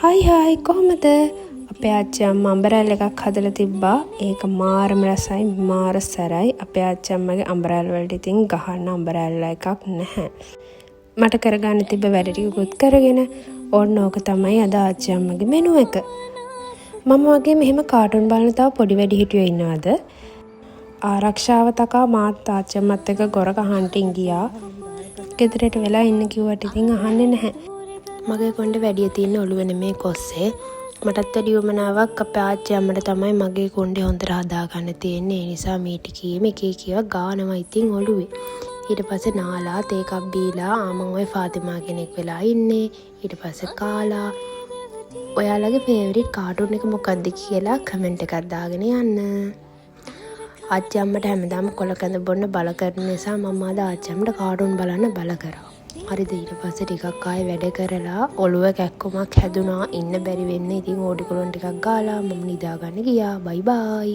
හයි කොහොමද? අපේ ආච්චි අම්මා අම්බරැල් එකක් හදලා තිබ්බා. ඒක මාරම රසයි, මාර සැරයි. අපේ ආච්චි අම්මගේ අම්බරැල් වලට ඉතින් ගහන්න අම්බරැල් එකක් නැහැ. මට කරගන්න තිබ්බ වැඩ ටිකකුත් කරගෙන ඕන්න ඕක තමයි අද ආච්චි අම්මගේ මෙනු එක. මම වගේ මෙහෙම කාටුන් බලන තව පොඩි වැඩිහිටියෝ ඉන්නවද? ආරක්ෂාව තකා මාත් ආච්චි අම්මත් එක්ක ගොර කහන්ටින් ගියා. ගෙදරට වෙලා ඉන්න කිව්වට ඉතින් අහන්නේ නැහැ. මගේ කොණ්ඩේ වැඩිය තියෙන ඔළුව නෙමේ කොස්සේ. මටත් වැඩි උමනාවක් අපේ ආච්චි අම්මට තමයි මගේ කොණ්ඩේ හොඳට හදාගන්න තියෙන්නේ. ඒ නිසා මීටි කීම එක එකව ගානවා ඉතින් ඔළුවේ. ඊට පස්සේ නාලා තේ එකක් බීලා මම ওই ෆාතිමා කෙනෙක් වෙලා ඉන්නේ. ඊට පස්සේ කාලා ඔයාලගේ ෆේවරිට් කාටුන් එක මොකක්ද කියලා කමෙන්ට් එකක් දාගෙන යන්න. ආච්චි අම්මට හැමදාම කොල කැඳ බොන්න බල කරන නිසා මම අද ආච්චි අම්මට කාටුන් බලන්න බල කරා. හරිද? ඊට පස්සේ ටිකක් ආයෙ වැඩ කරලා ඔළුව කැක්කමක් හැදුනා. ඉන්න බැරි වෙන්න ඉතින් ඕඩි කොලොන් ටිකක් ගාලා මම නිදාගන්න ගියා. බයි බයි.